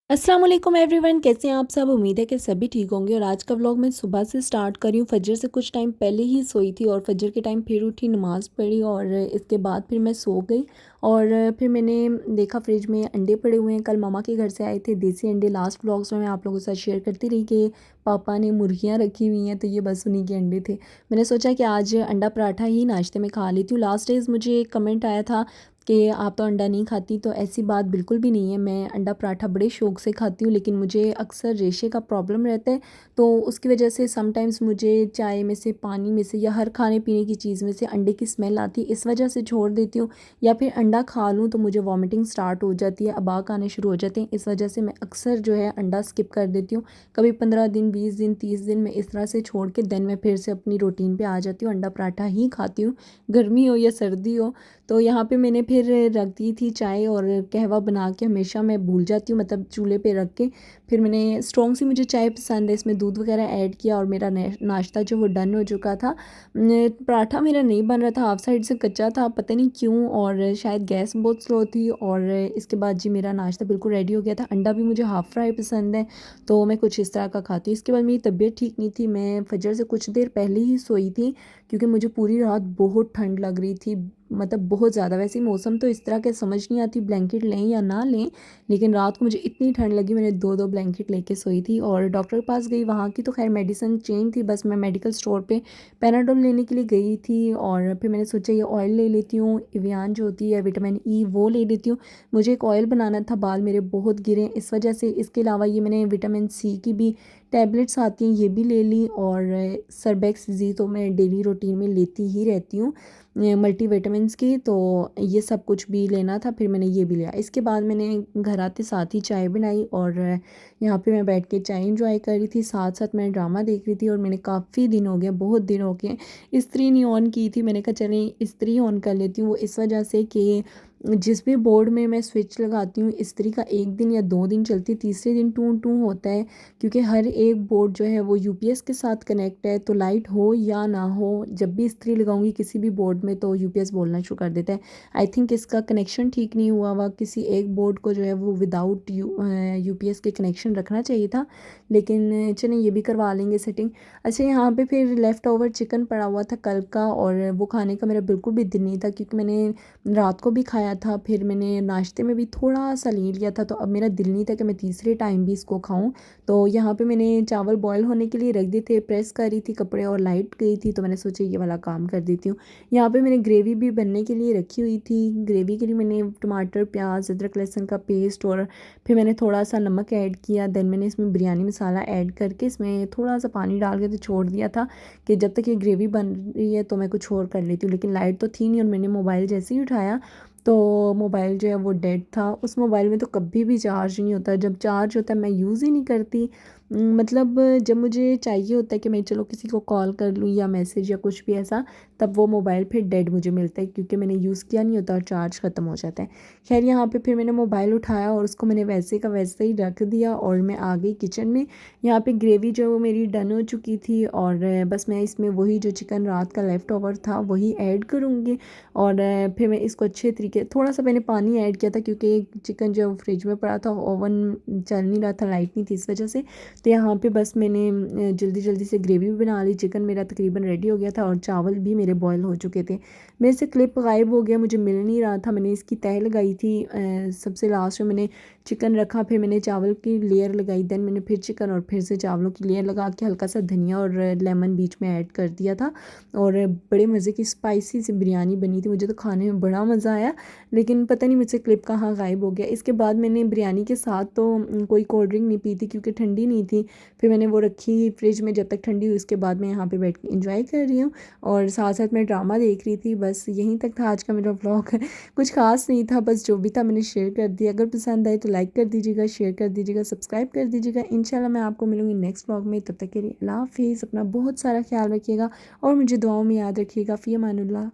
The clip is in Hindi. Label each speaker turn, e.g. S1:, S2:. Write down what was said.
S1: अस्सलाम वालेकुम एवरीवन, कैसे हैं आप सब। उम्मीद है कि सभी ठीक होंगे। और आज का व्लॉग मैं सुबह से स्टार्ट कर रही हूँ। फजर से कुछ टाइम पहले ही सोई थी और फजर के टाइम फिर उठी, नमाज़ पढ़ी और इसके बाद फिर मैं सो गई। और फिर मैंने देखा फ्रिज में अंडे पड़े हुए हैं। कल मामा के घर से आए थे देसी अंडे। लास्ट व्लॉग्स में मैं आप लोगों के साथ शेयर करती रही कि पापा ने मुर्गियाँ रखी हुई हैं, तो ये बस उन्हीं के अंडे थे। मैंने सोचा कि आज अंडा पराठा ही नाश्ते में खा लेती हूँ। लास्ट डेज़ मुझे एक कमेंट आया था कि आप तो अंडा नहीं खाती, तो ऐसी बात बिल्कुल भी नहीं है। मैं अंडा पराठा बड़े शौक़ से खाती हूँ, लेकिन मुझे अक्सर रेशे का प्रॉब्लम रहता है, तो उसकी वजह से समटाइम्स मुझे चाय में से, पानी में से या हर खाने पीने की चीज़ में से अंडे की स्मेल आती है। इस वजह से छोड़ देती हूँ, या फिर अंडा खा लूँ तो मुझे वॉमिटिंग स्टार्ट हो जाती है, अबाक आने शुरू हो जाते हैं। इस वजह से मैं अक्सर जो है अंडा स्किप कर देती हूँ। कभी 15 दिन, 20 दिन, 30 दिन में इस तरह से छोड़ के देन मैं फिर से अपनी रूटीन पे आ जाती हूँ। अंडा पराठा ही खाती हूँ, गर्मी हो या सर्दी हो। तो यहाँ पे मैंने फिर रख दी थी चाय और कहवा बना के। हमेशा मैं भूल जाती हूँ, मतलब चूल्हे पे रख के। फिर मैंने स्ट्रॉन्ग सी, मुझे चाय पसंद है, इसमें दूध वगैरह ऐड किया और मेरा नाश्ता जो वो डन हो चुका था। पराठा मेरा नहीं बन रहा था, हाफ साइड से कच्चा था, पता नहीं क्यों, और शायद गैस बहुत स्लो थी। और इसके बाद जी मेरा नाश्ता बिल्कुल रेडी हो गया था। अंडा भी मुझे हाफ़ फ्राई पसंद है, तो मैं कुछ इस तरह का खाती हूँ। इसके बाद मेरी तबीयत ठीक नहीं थी, मैं फजर से कुछ देर पहले ही सोई थी, क्योंकि मुझे पूरी रात बहुत ठंड लग रही थी, मतलब बहुत ज़्यादा। वैसे मौसम तो इस तरह के समझ नहीं आती ब्लैंकेट लें या ना लें, लेकिन रात को मुझे इतनी ठंड लगी, मैंने 2-2 ब्लैंकेट लेके सोई थी। और डॉक्टर के पास गई, वहाँ की तो खैर मेडिसिन चेंज थी, बस मैं मेडिकल स्टोर पे पैनाडोल लेने के लिए गई थी। और फिर मैंने सोचा ये ऑयल ले लेती हूँ, एवियान जो होती है विटामिन ई, वो ले लेती हूँ। मुझे एक ऑयल बनाना था, बाल मेरे बहुत गिरे इस वजह से। इसके अलावा ये मैंने विटामिन सी की भी टैबलेट्स आती हैं, ये भी ले ली। और सरबैक्स जी तो मैं डेली रूटीन में लेती ही रहती हूँ, मल्टीविटामिन्स की, तो ये सब कुछ भी लेना था, फिर मैंने ये भी लिया। इसके बाद मैंने घर आते साथ ही चाय बनाई और यहाँ पे मैं बैठ के चाय इंजॉय कर रही थी, साथ साथ मैं ड्रामा देख रही थी। और मैंने काफ़ी दिन हो गए, बहुत दिन हो गए, इस्त्री नहीं ऑन की थी। मैंने कहा चलें इस्त्री ऑन कर लेती हूँ। वो इस वजह से कि जिस भी बोर्ड में मैं स्विच लगाती हूँ, इस्त्री का 1 दिन या 2 दिन चलती है, तीसरे दिन टू टू होता है, क्योंकि हर एक बोर्ड जो है वो यूपीएस के साथ कनेक्ट है। तो लाइट हो या ना हो, जब भी इस्त्री लगाऊंगी किसी भी बोर्ड में तो यूपीएस बोलना शुरू कर देता है। आई थिंक इसका कनेक्शन ठीक नहीं हुआ हुआ, किसी एक बोर्ड को जो है वो विदाउट यूपीएस के कनेक्शन रखना चाहिए था, लेकिन चलें ये भी करवा लेंगे सेटिंग। अच्छा, यहाँ पे फिर लेफ़्ट ओवर चिकन पड़ा हुआ था कल का, और वो खाने का मेरा बिल्कुल भी दिल नहीं था, क्योंकि मैंने रात को भी खाया था, फिर मैंने नाश्ते में भी थोड़ा सा ले लिया था, तो अब मेरा दिल नहीं था कि मैं तीसरे टाइम भी इसको खाऊं। तो यहाँ पे मैंने चावल बॉयल होने के लिए रख दिए थे, प्रेस कर रही थी कपड़े और लाइट गई थी, तो मैंने सोचा ये वाला काम कर देती हूँ। यहाँ पे मैंने ग्रेवी भी बनने के लिए रखी हुई थी। ग्रेवी के लिए मैंने टमाटर, प्याज, अदरक, लहसुन का पेस्ट, और फिर मैंने थोड़ा सा नमक ऐड किया। देन मैंने इसमें बिरयानी मसाला ऐड करके इसमें थोड़ा सा पानी डाल के तो छोड़ दिया था कि जब तक ये ग्रेवी बन रही है तो मैं कुछ और कर लेती हूँ। लेकिन लाइट तो थी नहीं, और मैंने मोबाइल जैसे ही उठाया तो मोबाइल जो है वो डेड था। उस मोबाइल में तो कभी भी चार्ज नहीं होता, जब चार्ज होता है मैं यूज़ ही नहीं करती। मतलब जब मुझे चाहिए होता है कि मैं चलो किसी को कॉल कर लूँ या मैसेज या कुछ भी ऐसा, तब वो मोबाइल फिर डेड मुझे मिलता है, क्योंकि मैंने यूज़ किया नहीं होता और चार्ज ख़त्म हो जाता है। खैर, यहाँ पे फिर मैंने मोबाइल उठाया और उसको मैंने वैसे का वैसे ही रख दिया, और मैं आ गई किचन में। यहाँ पे ग्रेवी जो वो मेरी डन हो चुकी थी, और बस मैं इसमें वही जो चिकन रात का लेफ़्ट ओवर था वही ऐड करूँगी। और फिर मैं इसको अच्छे तरीके, थोड़ा सा मैंने पानी ऐड किया था, क्योंकि चिकन जो फ्रिज में पड़ा था, ओवन चल नहीं रहा था, लाइट नहीं थी, इस वजह से। तो यहाँ पे बस मैंने जल्दी जल्दी से ग्रेवी भी बना ली। चिकन मेरा तकरीबन रेडी हो गया था और चावल भी मेरे बॉयल हो चुके थे। मेरे से क्लिप गायब हो गया, मुझे मिल नहीं रहा था। मैंने इसकी तह लगाई थी, सबसे लास्ट में मैंने चिकन रखा, फिर मैंने चावल की लेयर लगाई, देन मैंने फिर चिकन और फिर से चावलों की लेयर लगा के हल्का सा धनिया और लेमन बीच में ऐड कर दिया था। और बड़े मज़े की स्पाइसी सी बिरयानी बनी थी, मुझे तो खाने में बड़ा मज़ा आया। लेकिन पता नहीं मुझसे क्लिप कहाँ गायब हो गया। इसके बाद मैंने बिरयानी के साथ तो कोई कोल्ड ड्रिंक नहीं पी थी, क्योंकि ठंडी नहीं थी। फिर मैंने वो रखी फ्रिज में जब तक ठंडी हुई, उसके बाद मैं यहाँ पे बैठ के इंजॉय कर रही हूँ, और साथ साथ मैं ड्रामा देख रही थी। बस यहीं तक था आज का मेरा व्लॉग। कुछ खास नहीं था, बस जो भी था मैंने शेयर कर दिया। अगर पसंद आए तो लाइक कर दीजिएगा, शेयर कर दीजिएगा, सब्सक्राइब कर दीजिएगा। इंशाल्लाह मैं आपको मिलूँगी नेक्स्ट व्लॉग में। तब तक के लिए अल्लाह हाफिज़, अपना बहुत सारा ख्याल रखिएगा और मुझे दुआओं में याद रखिएगा। फ़ी अमानुल्लाह।